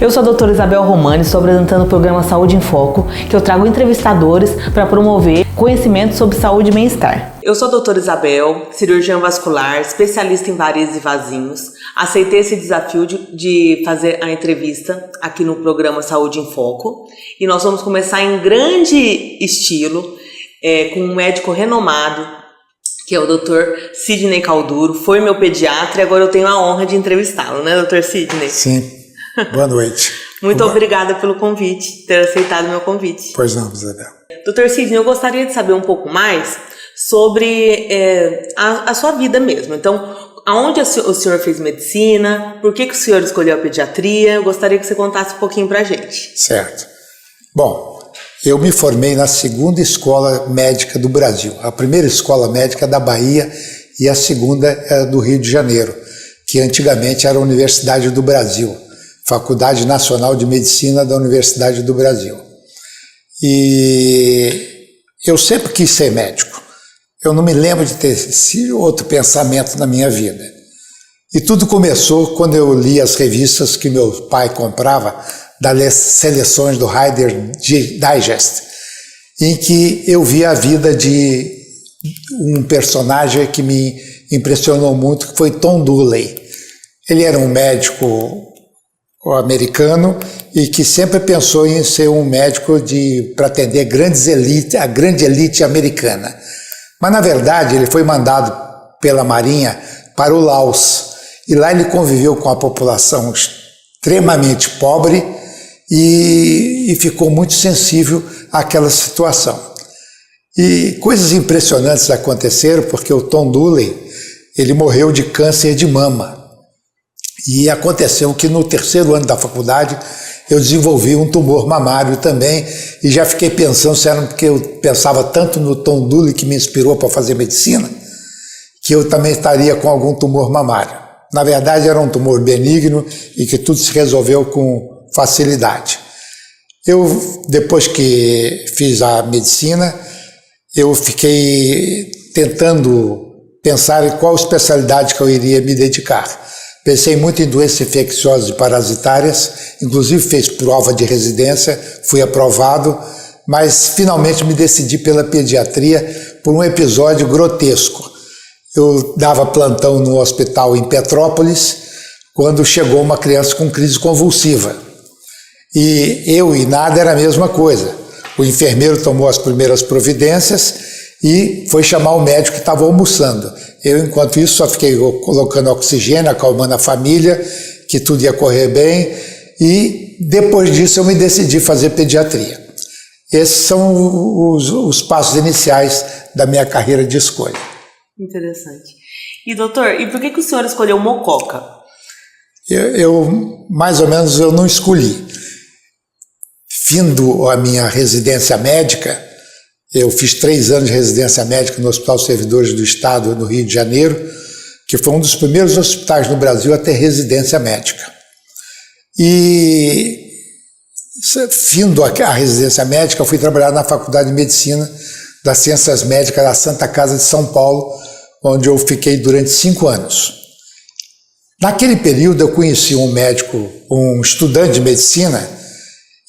Eu sou a doutora Isabel Romani, estou apresentando o programa Saúde em Foco, que eu trago entrevistadores para promover conhecimento sobre saúde e bem-estar. Eu sou a doutora Isabel, cirurgiã vascular, especialista em varizes e vasinhos. Aceitei esse desafio de fazer a entrevista aqui no programa Saúde em Foco. E nós vamos começar em grande estilo, com um médico renomado, que é o Dr. Sidney Calduro. Foi meu pediatra e agora eu tenho a honra de entrevistá-lo, né, Dr. Sidney? Sim. Boa noite. Muito obrigada pelo convite, ter aceitado meu convite. Pois não, Isabel. Dr. Sidney, eu gostaria de saber um pouco mais sobre a sua vida mesmo. Então, aonde o senhor fez medicina? Por que o senhor escolheu a pediatria? Eu gostaria que você contasse um pouquinho pra gente. Certo. Bom, eu me formei na segunda escola médica do Brasil. A primeira escola médica da Bahia e a segunda é do Rio de Janeiro, que antigamente era a Universidade do Brasil, Faculdade Nacional de Medicina da Universidade do Brasil. E eu sempre quis ser médico. Eu não me lembro de ter outro pensamento na minha vida. E tudo começou quando eu li as revistas que meu pai comprava das seleções do Reader's Digest, em que eu vi a vida de um personagem que me impressionou muito, que foi Tom Dooley. Ele era um médico americano e que sempre pensou em ser um médico para atender a grande elite americana. Mas, na verdade, ele foi mandado pela Marinha para o Laos. E lá ele conviveu com a população extremamente pobre e ficou muito sensível àquela situação. E coisas impressionantes aconteceram, porque o Tom Dooley, ele morreu de câncer de mama. E aconteceu que no terceiro ano da faculdade eu desenvolvi um tumor mamário também e já fiquei pensando se era porque eu pensava tanto no Tom Dooley que me inspirou para fazer medicina, que eu também estaria com algum tumor mamário. Na verdade era um tumor benigno e que tudo se resolveu com facilidade. Eu, depois que fiz a medicina, eu fiquei tentando pensar em qual especialidade que eu iria me dedicar. Pensei muito em doenças infecciosas e parasitárias, inclusive fiz prova de residência, fui aprovado, mas finalmente me decidi pela pediatria por um episódio grotesco. Eu dava plantão no hospital em Petrópolis, quando chegou uma criança com crise convulsiva. E eu e nada era a mesma coisa. O enfermeiro tomou as primeiras providências e foi chamar o médico que estava almoçando. Eu, enquanto isso, só fiquei colocando oxigênio, acalmando a família, que tudo ia correr bem, e depois disso eu me decidi fazer pediatria. Esses são os passos iniciais da minha carreira de escolha. Interessante. E doutor, e por que o senhor escolheu Mococa? Mais ou menos, eu não escolhi. Findo a minha residência médica, eu fiz 3 anos de residência médica no Hospital Servidores do Estado, no Rio de Janeiro, que foi um dos primeiros hospitais no Brasil a ter residência médica. E, findo a residência médica, eu fui trabalhar na Faculdade de Medicina das Ciências Médicas da Santa Casa de São Paulo, onde eu fiquei durante 5 anos. Naquele período, eu conheci um médico, um estudante de medicina,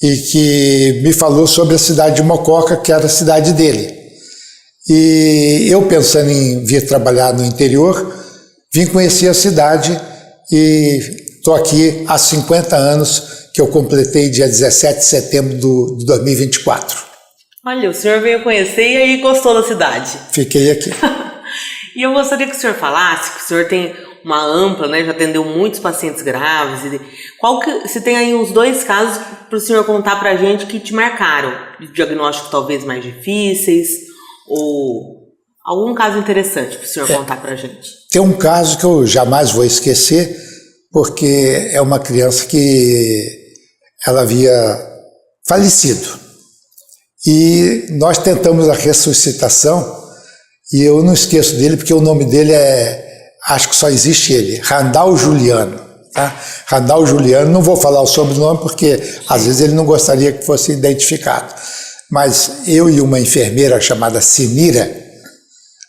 e que me falou sobre a cidade de Mococa, que era a cidade dele. E eu, pensando em vir trabalhar no interior, vim conhecer a cidade e estou aqui há 50 anos, que eu completei dia 17 de setembro de 2024. Olha, o senhor veio conhecer e aí gostou da cidade. Fiquei aqui. E eu gostaria que o senhor falasse, que o senhor tem uma ampla, né, já atendeu muitos pacientes graves. Se tem aí uns 2 casos para o senhor contar para a gente que te marcaram, de diagnóstico talvez mais difíceis, ou algum caso interessante para o senhor contar para a gente. Tem um caso que eu jamais vou esquecer, porque é uma criança que ela havia falecido. E nós tentamos a ressuscitação, e eu não esqueço dele, porque o nome dele acho que só existe ele, Randall Juliano. Tá? Randall Juliano, não vou falar o sobrenome porque às vezes ele não gostaria que fosse identificado. Mas eu e uma enfermeira chamada Sinira,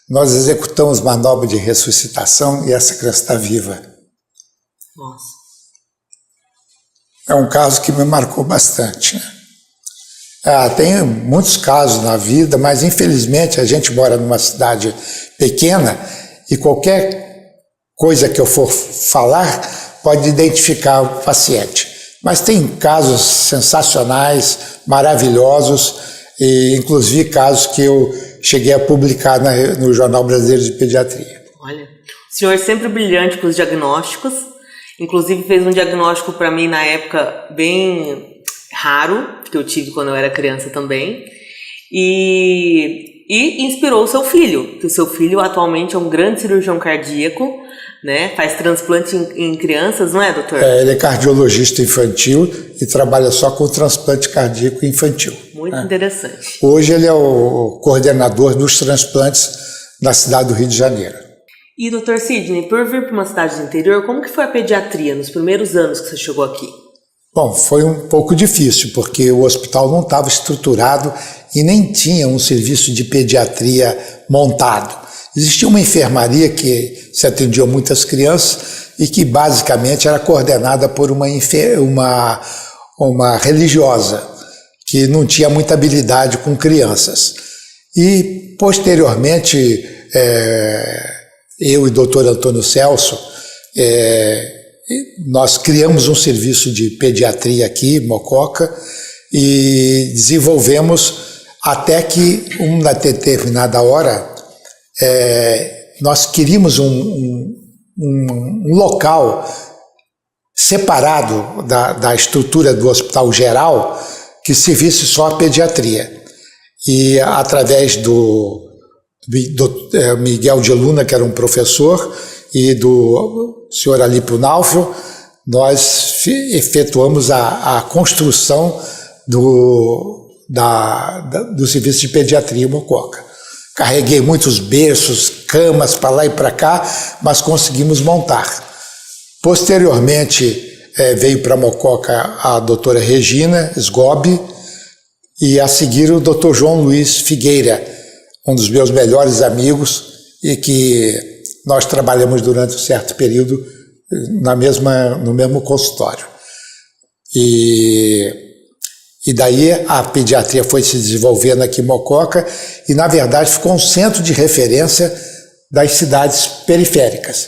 nós executamos manobra de ressuscitação e essa criança está viva. Nossa. É um caso que me marcou bastante, né? Tem muitos casos na vida, mas infelizmente a gente mora numa cidade pequena e qualquer coisa que eu for falar pode identificar o paciente. Mas tem casos sensacionais, maravilhosos, e inclusive casos que eu cheguei a publicar no Jornal Brasileiro de Pediatria. Olha, o senhor é sempre brilhante com os diagnósticos, inclusive fez um diagnóstico para mim na época bem raro, que eu tive quando eu era criança também, e inspirou o seu filho, que o seu filho atualmente é um grande cirurgião cardíaco, né? Faz transplante em crianças, não é, doutor? Ele é cardiologista infantil e trabalha só com transplante cardíaco infantil. Muito interessante. Hoje ele é o coordenador dos transplantes na cidade do Rio de Janeiro. E, doutor Sidney, por vir para uma cidade do interior, como que foi a pediatria nos primeiros anos que você chegou aqui? Bom, foi um pouco difícil, porque o hospital não estava estruturado e nem tinha um serviço de pediatria montado. Existia uma enfermaria que se atendia muitas crianças e que basicamente era coordenada por uma religiosa, que não tinha muita habilidade com crianças. E, posteriormente, eu e o doutor Antônio Celso, nós criamos um serviço de pediatria aqui, em Mococa, e desenvolvemos até que, uma determinada hora, nós queríamos um local separado da estrutura do hospital geral que servisse só a pediatria. E através do Miguel de Luna, que era um professor, e do senhor Alípio Naufel, nós efetuamos a construção do serviço de pediatria em Mococa. Carreguei muitos berços, camas para lá e para cá, mas conseguimos montar. Posteriormente, veio para Mococa a doutora Regina Sgobi e a seguir o doutor João Luiz Figueira, um dos meus melhores amigos e que nós trabalhamos durante um certo período no mesmo consultório. E daí a pediatria foi se desenvolvendo aqui em Mococa e, na verdade, ficou um centro de referência das cidades periféricas.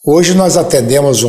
Hoje nós atendemos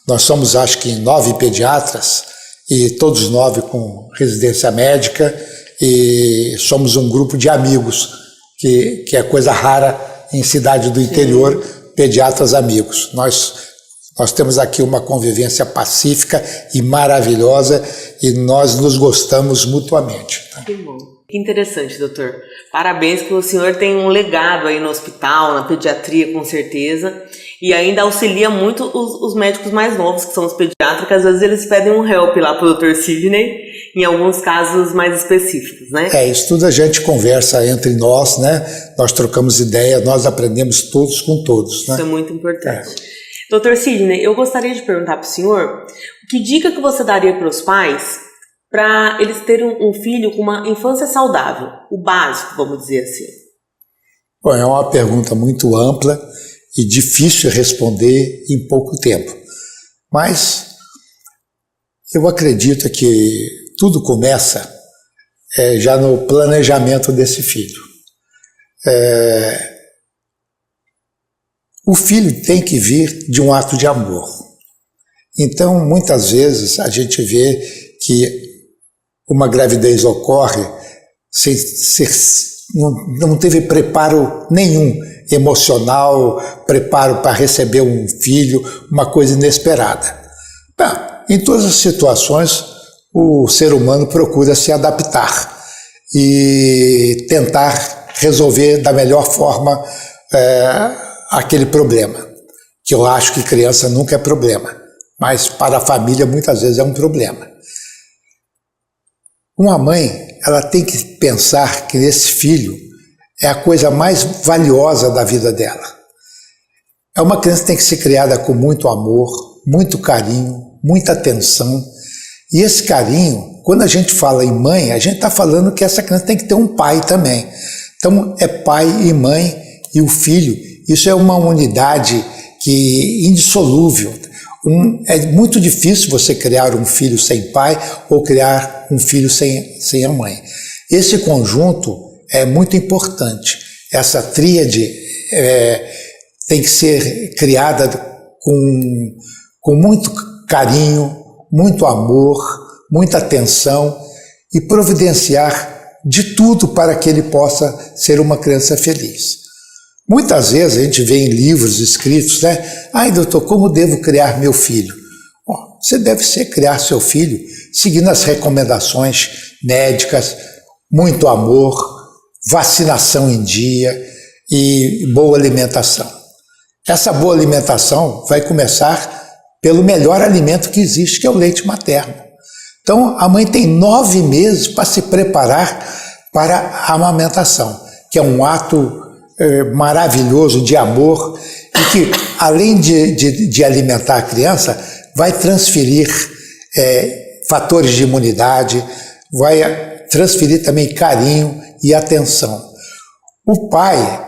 nós somos acho que 9 pediatras e todos 9 com residência médica e somos um grupo de amigos, que é coisa rara em cidade do interior, pediatras amigos. Nós temos aqui uma convivência pacífica e maravilhosa e nós nos gostamos mutuamente. Tá? Que bom. Que interessante, doutor. Parabéns que o senhor tem um legado aí no hospital, na pediatria, com certeza, e ainda auxilia muito os médicos mais novos, que são os pediatras, que às vezes eles pedem um help lá para o doutor Sidney, em alguns casos mais específicos, né? Isso tudo a gente conversa entre nós, né? Nós trocamos ideia, nós aprendemos todos com todos, né? Isso é muito importante. Doutor Sidney, eu gostaria de perguntar para o senhor, que dica que você daria para os pais para eles terem um filho com uma infância saudável, o básico, vamos dizer assim? Bom, é uma pergunta muito ampla e difícil de responder em pouco tempo. Mas eu acredito que tudo começa já no planejamento desse filho. O filho tem que vir de um ato de amor. Então, muitas vezes, a gente vê que uma gravidez ocorre sem não teve preparo nenhum emocional, preparo para receber um filho, uma coisa inesperada. Em todas as situações, o ser humano procura se adaptar e tentar resolver da melhor forma aquele problema, que eu acho que criança nunca é problema, mas para a família muitas vezes é um problema. Uma mãe, ela tem que pensar que esse filho é a coisa mais valiosa da vida dela. É uma criança que tem que ser criada com muito amor, muito carinho, muita atenção. E esse carinho, quando a gente fala em mãe, a gente está falando que essa criança tem que ter um pai também. Então, é pai e mãe e o filho. Isso é uma unidade indissolúvel. É muito difícil você criar um filho sem pai ou criar um filho sem a mãe. Esse conjunto é muito importante. Essa tríade tem que ser criada com muito carinho, muito amor, muita atenção e providenciar de tudo para que ele possa ser uma criança feliz. Muitas vezes a gente vê em livros escritos, né? Ai, doutor, como devo criar meu filho? Bom, você deve criar seu filho seguindo as recomendações médicas, muito amor, vacinação em dia e boa alimentação. Essa boa alimentação vai começar pelo melhor alimento que existe, que é o leite materno. Então, a mãe tem 9 meses para se preparar para a amamentação, que é um ato maravilhoso de amor e que, além de alimentar a criança, vai transferir fatores de imunidade, vai transferir também carinho e atenção. O pai,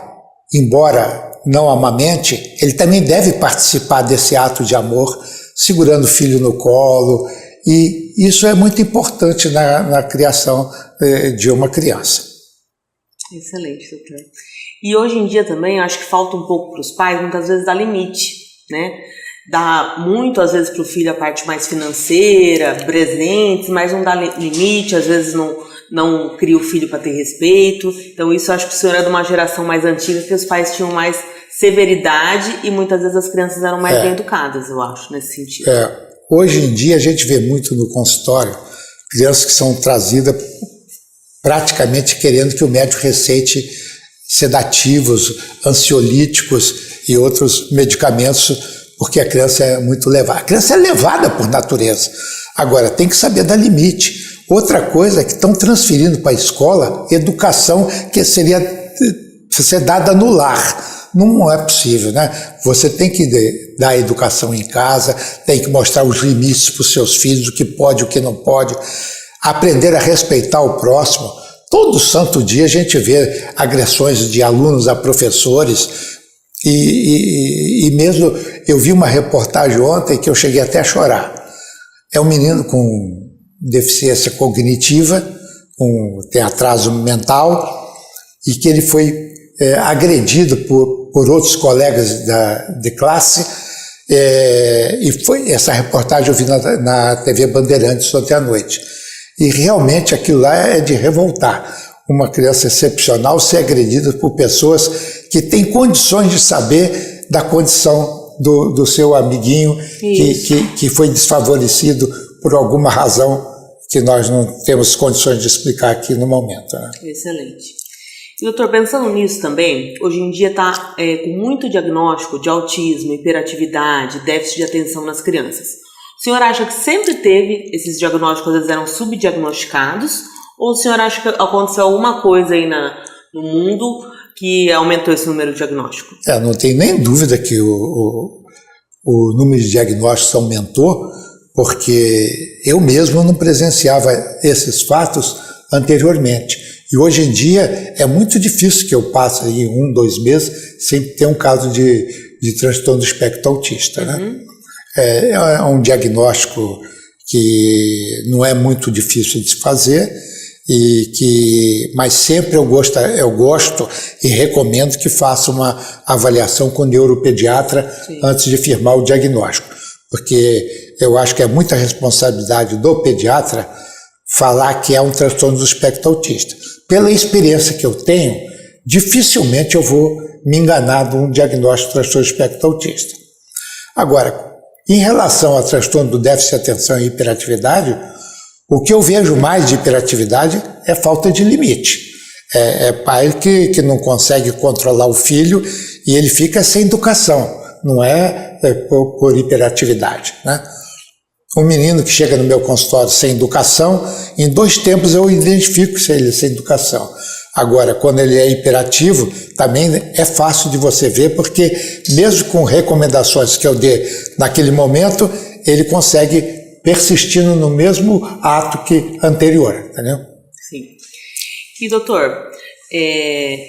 embora não amamente, ele também deve participar desse ato de amor, segurando o filho no colo, e isso é muito importante na criação de uma criança. Excelente, doutor. E hoje em dia também, eu acho que falta um pouco para os pais, muitas vezes, dar limite, né? Dá muito, às vezes, para o filho a parte mais financeira, presentes, mas não dá limite, às vezes não cria o filho para ter respeito. Então isso eu acho que o senhor é de uma geração mais antiga, que os pais tinham mais severidade e muitas vezes as crianças eram mais bem educadas, eu acho, nesse sentido. Hoje em dia a gente vê muito no consultório crianças que são trazidas praticamente querendo que o médico receite sedativos, ansiolíticos e outros medicamentos, porque a criança é muito levada. A criança é levada por natureza. Agora, tem que saber dar limite. Outra coisa é que estão transferindo para a escola educação que seria ser dada no lar. Não é possível, né? Você tem que dar educação em casa, tem que mostrar os limites para os seus filhos, o que pode, o que não pode, aprender a respeitar o próximo. Todo santo dia a gente vê agressões de alunos a professores e mesmo eu vi uma reportagem ontem que eu cheguei até a chorar. É um menino com deficiência cognitiva, tem atraso mental e que ele foi agredido por outros colegas de classe e essa reportagem eu vi na TV Bandeirantes ontem à noite. E realmente aquilo lá é de revoltar. Uma criança excepcional ser agredida por pessoas que têm condições de saber da condição do seu amiguinho que foi desfavorecido por alguma razão que nós não temos condições de explicar aqui no momento. Né? Excelente. E, doutor, pensando nisso também, hoje em dia está com muito diagnóstico de autismo, hiperatividade, déficit de atenção nas crianças. O senhor acha que sempre teve esses diagnósticos, às vezes eram subdiagnosticados, ou o senhor acha que aconteceu alguma coisa aí no mundo que aumentou esse número de diagnóstico? Não tenho nem dúvida que o número de diagnósticos aumentou, porque eu mesmo não presenciava esses fatos anteriormente. E hoje em dia é muito difícil que eu passe aí 1, 2 meses sem ter um caso de transtorno do espectro autista, né? É um diagnóstico que não é muito difícil de se fazer, mas sempre eu gosto e recomendo que faça uma avaliação com o neuropediatra antes de firmar o diagnóstico, porque eu acho que é muita responsabilidade do pediatra falar que é um transtorno do espectro autista. Pela experiência que eu tenho, dificilmente eu vou me enganar de um diagnóstico de transtorno do espectro autista. Agora, em relação ao transtorno do déficit de atenção e hiperatividade, o que eu vejo mais de hiperatividade é falta de limite. É pai que não consegue controlar o filho e ele fica sem educação, não é por hiperatividade, né? Um menino que chega no meu consultório sem educação, em 2 tempos eu identifico se ele é sem educação. Agora, quando ele é hiperativo, também é fácil de você ver, porque mesmo com recomendações que eu dê naquele momento, ele consegue persistir no mesmo ato que anterior, entendeu? Sim. E, doutor,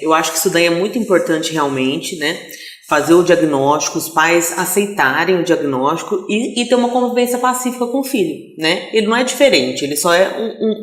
eu acho que isso daí é muito importante realmente, né? fazer o diagnóstico, os pais aceitarem o diagnóstico e ter uma convivência pacífica com o filho, né? Ele não é diferente, ele só é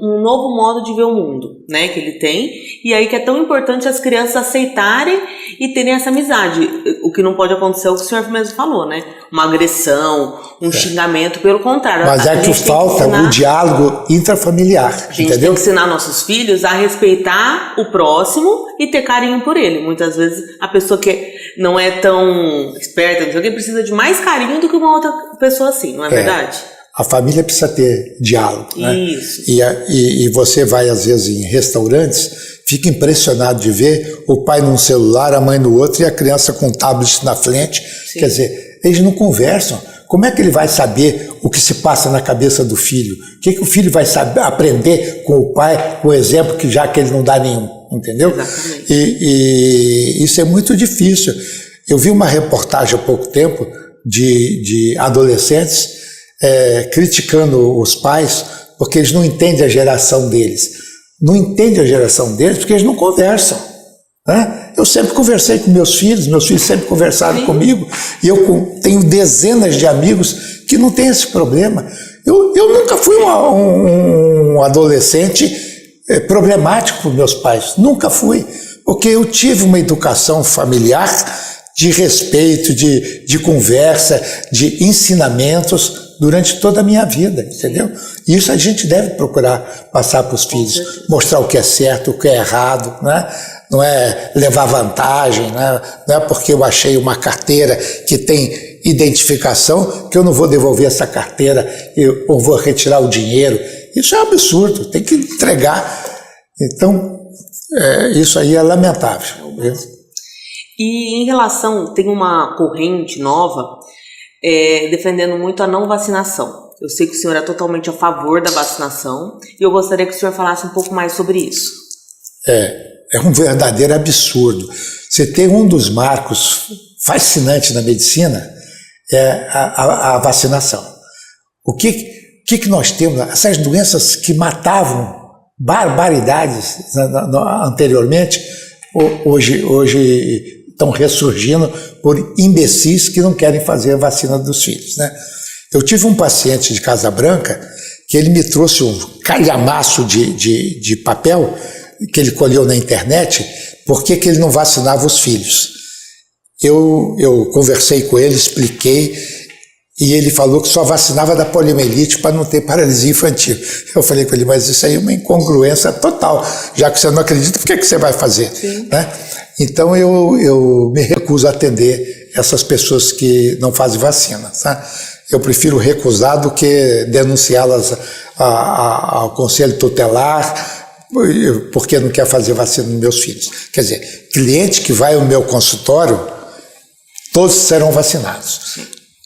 um novo modo de ver o mundo, né? Que ele tem, e aí que é tão importante as crianças aceitarem e terem essa amizade. O que não pode acontecer é o que o senhor mesmo falou, né? Uma agressão, um xingamento, pelo contrário. Mas é que falta o diálogo intrafamiliar, a gente entendeu? tem que ensinar nossos filhos a respeitar o próximo e ter carinho por ele. Muitas vezes a pessoa que não é tão esperta, não sei o que, precisa de mais carinho do que uma outra pessoa assim, não é verdade? A família precisa ter diálogo, né? Isso. E você vai, às vezes, em restaurantes, fica impressionado de ver o pai num celular, a mãe no outro e a criança com um tablet na frente. Sim. Quer dizer, eles não conversam. Como é que ele vai saber o que se passa na cabeça do filho? O que o filho vai saber, aprender com o pai, com o exemplo que já que ele não dá nenhum, entendeu? Exatamente. E isso é muito difícil. Eu vi uma reportagem há pouco tempo de adolescentes criticando os pais porque eles não entendem a geração deles. Não entendem a geração deles porque eles não conversam, né? Eu sempre conversei com meus filhos sempre conversaram Sim. comigo, e eu tenho dezenas de amigos que não têm esse problema. Eu nunca fui um adolescente problemático para os meus pais, nunca fui, porque eu tive uma educação familiar de respeito, de conversa, de ensinamentos durante toda a minha vida, entendeu? E isso a gente deve procurar passar para os filhos, mostrar o que é certo, o que é errado, né? Não é levar vantagem, né? Não é porque eu achei uma carteira que tem identificação que eu não vou devolver essa carteira ou vou retirar o dinheiro. Isso é um absurdo, tem que entregar. Então, isso aí é lamentável. E em relação, tem uma corrente nova defendendo muito a não vacinação. Eu sei que o senhor é totalmente a favor da vacinação e eu gostaria que o senhor falasse um pouco mais sobre isso. É um verdadeiro absurdo. Você tem um dos marcos fascinantes na medicina, é a vacinação. O que nós temos? Essas doenças que matavam barbaridades anteriormente, hoje estão ressurgindo por imbecis que não querem fazer a vacina dos filhos, né? Eu tive um paciente de Casa Branca que ele me trouxe um calhamaço de papel que ele colheu na internet, por que ele não vacinava os filhos. Eu conversei com ele, expliquei, e ele falou que só vacinava da poliomielite para não ter paralisia infantil. Eu falei com ele, mas isso aí é uma incongruência total, já que você não acredita, por que você vai fazer? Né? Então eu me recuso a atender essas pessoas que não fazem vacina, tá? Eu prefiro recusar do que denunciá-las ao Conselho Tutelar, porque não quer fazer vacina nos meus filhos. Quer dizer, cliente que vai ao meu consultório, todos serão vacinados.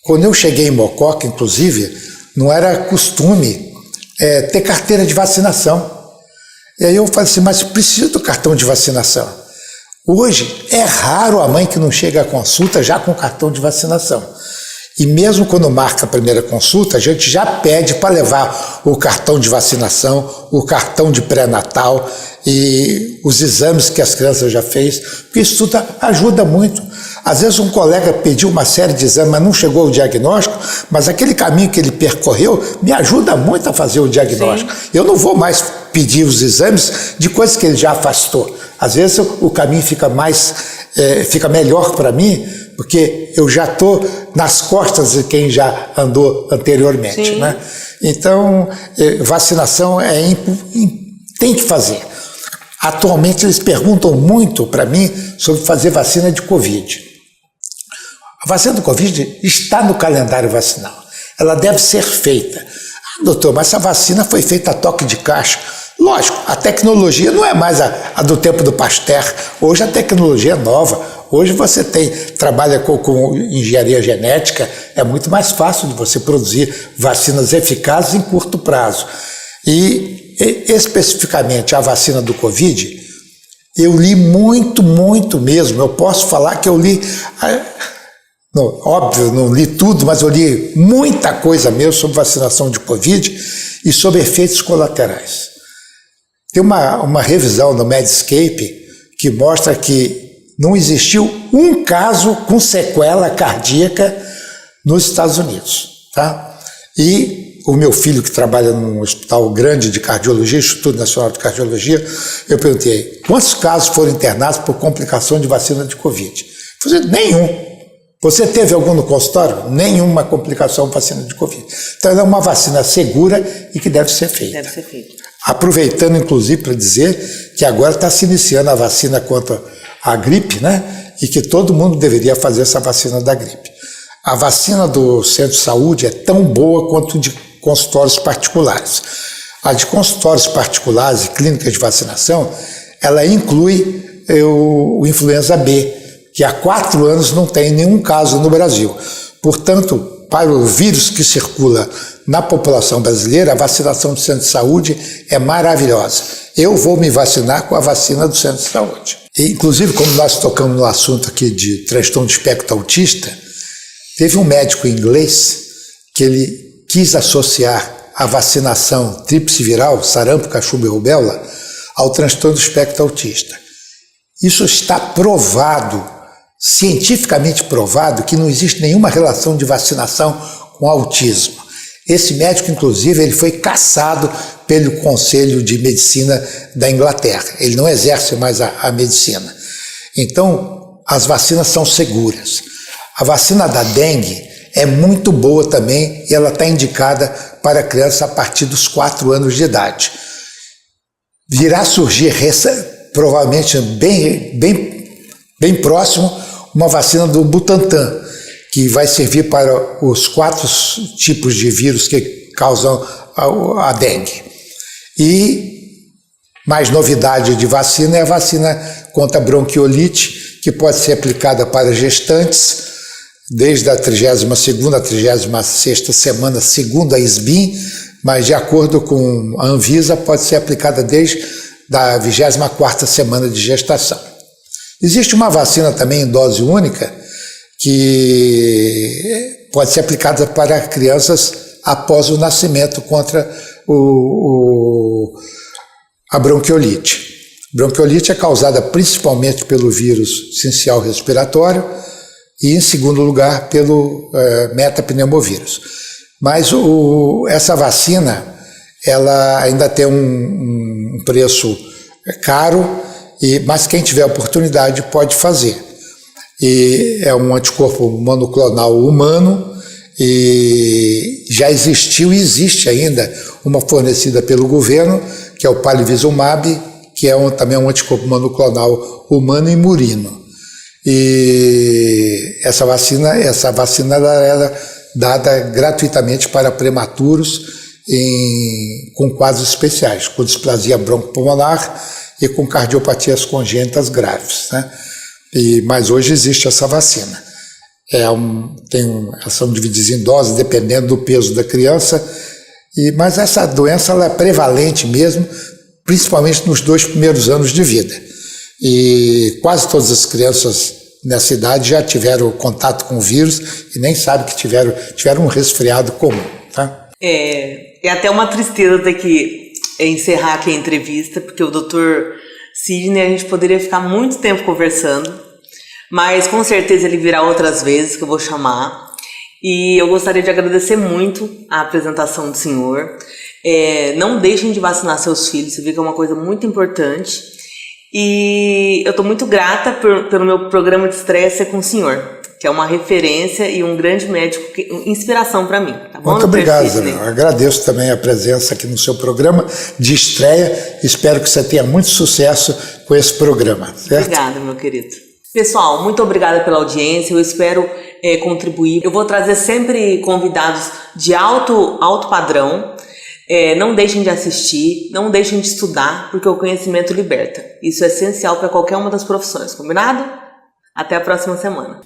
Quando eu cheguei em Mococa, inclusive, não era costume ter carteira de vacinação. E aí eu falei assim, mas preciso do cartão de vacinação. Hoje é raro a mãe que não chega à consulta já com cartão de vacinação. E mesmo quando marca a primeira consulta, a gente já pede para levar o cartão de vacinação, o cartão de pré-natal e os exames que as crianças já fez, porque isso tudo ajuda muito. Às vezes um colega pediu uma série de exames, mas não chegou ao diagnóstico, mas aquele caminho que ele percorreu me ajuda muito a fazer o diagnóstico. Sim. Eu não vou mais pedir os exames de coisas que ele já afastou. Às vezes o caminho fica melhor para mim, porque eu já estou nas costas de quem já andou anteriormente. Sim. Né? Então, vacinação tem que fazer. Atualmente eles perguntam muito para mim sobre fazer vacina de Covid. A vacina do Covid está no calendário vacinal. Ela deve ser feita. Ah, doutor, mas essa vacina foi feita a toque de caixa. Lógico, a tecnologia não é mais a do tempo do Pasteur. Hoje a tecnologia é nova. Hoje você trabalha com engenharia genética, é muito mais fácil de você produzir vacinas eficazes em curto prazo. E especificamente a vacina do Covid, eu li muito mesmo. Eu posso falar que eu li, óbvio, não li tudo, mas eu li muita coisa mesmo sobre vacinação de Covid e sobre efeitos colaterais. Tem uma revisão no Medscape que mostra que não existiu um caso com sequela cardíaca nos Estados Unidos, tá? E o meu filho, que trabalha num hospital grande de cardiologia, Instituto Nacional de Cardiologia, eu perguntei, quantos casos foram internados por complicação de vacina de Covid? Eu falei, nenhum. Você teve algum no consultório? Nenhuma complicação vacina de Covid. Então, ela é uma vacina segura e que deve ser feita. Deve ser feita. Aproveitando, inclusive, para dizer que agora está se iniciando a vacina contra a gripe, né? E que todo mundo deveria fazer essa vacina da gripe. A vacina do centro de saúde é tão boa quanto de consultórios particulares. A de consultórios particulares e clínicas de vacinação, ela inclui o influenza B, que há 4 anos não tem nenhum caso no Brasil. Portanto, para o vírus que circula na população brasileira, a vacinação do centro de saúde é maravilhosa. Eu vou me vacinar com a vacina do centro de saúde. E, inclusive, como nós tocamos no assunto aqui de transtorno de espectro autista, teve um médico inglês que ele quis associar a vacinação tríplice viral, sarampo, cachumba e rubéola, ao transtorno do espectro autista. Isso está provado, cientificamente provado, que não existe nenhuma relação de vacinação com autismo. Esse médico, inclusive, ele foi cassado pelo Conselho de Medicina da Inglaterra. Ele não exerce mais a medicina. Então, as vacinas são seguras. A vacina da dengue é muito boa também e ela está indicada para criança a partir dos 4 anos de idade. Virá surgir, provavelmente bem próximo, uma vacina do Butantan, que vai servir para os 4 tipos de vírus que causam a dengue. E mais novidade de vacina é a vacina contra a bronquiolite, que pode ser aplicada para gestantes desde a 32ª à 36ª semana, segundo a SBIM, mas de acordo com a Anvisa, pode ser aplicada desde a 24ª semana de gestação. Existe uma vacina também em dose única que pode ser aplicada para crianças após o nascimento contra a bronquiolite. Bronquiolite é causada principalmente pelo vírus sincial respiratório e, em segundo lugar, pelo metapneumovírus. Mas essa vacina ela ainda tem um preço caro, mas quem tiver oportunidade pode fazer. E é um anticorpo monoclonal humano e já existiu e existe ainda uma fornecida pelo governo, que é o Palivizumab, que é também um anticorpo monoclonal humano e murino. E essa vacina era dada gratuitamente para prematuros com quadros especiais, com displasia broncopulmonar e com cardiopatias congênitas graves, né? Mas hoje existe essa vacina. Elas são divididas em doses, dependendo do peso da criança, mas essa doença ela é prevalente mesmo, principalmente nos 2 primeiros anos de vida. E quase todas as crianças nessa idade já tiveram contato com o vírus e nem sabem que tiveram um resfriado comum. Tá? É até uma tristeza ter que encerrar aqui a entrevista, porque o Dr. Sidney, a gente poderia ficar muito tempo conversando, mas com certeza ele virá outras vezes que eu vou chamar. E eu gostaria de agradecer muito a apresentação do senhor. Não deixem de vacinar seus filhos, você vê que é uma coisa muito importante. E eu estou muito grata pelo meu programa de estreia ser com o senhor, que é uma referência e um grande médico, inspiração para mim. Tá bom? Muito obrigado, Zé. Agradeço também a presença aqui no seu programa de estreia. Espero que você tenha muito sucesso com esse programa. Certo? Obrigada, meu querido. Pessoal, muito obrigada pela audiência. Eu espero contribuir. Eu vou trazer sempre convidados de alto padrão. Não deixem de assistir, não deixem de estudar, porque o conhecimento liberta. Isso é essencial para qualquer uma das profissões, combinado? Até a próxima semana.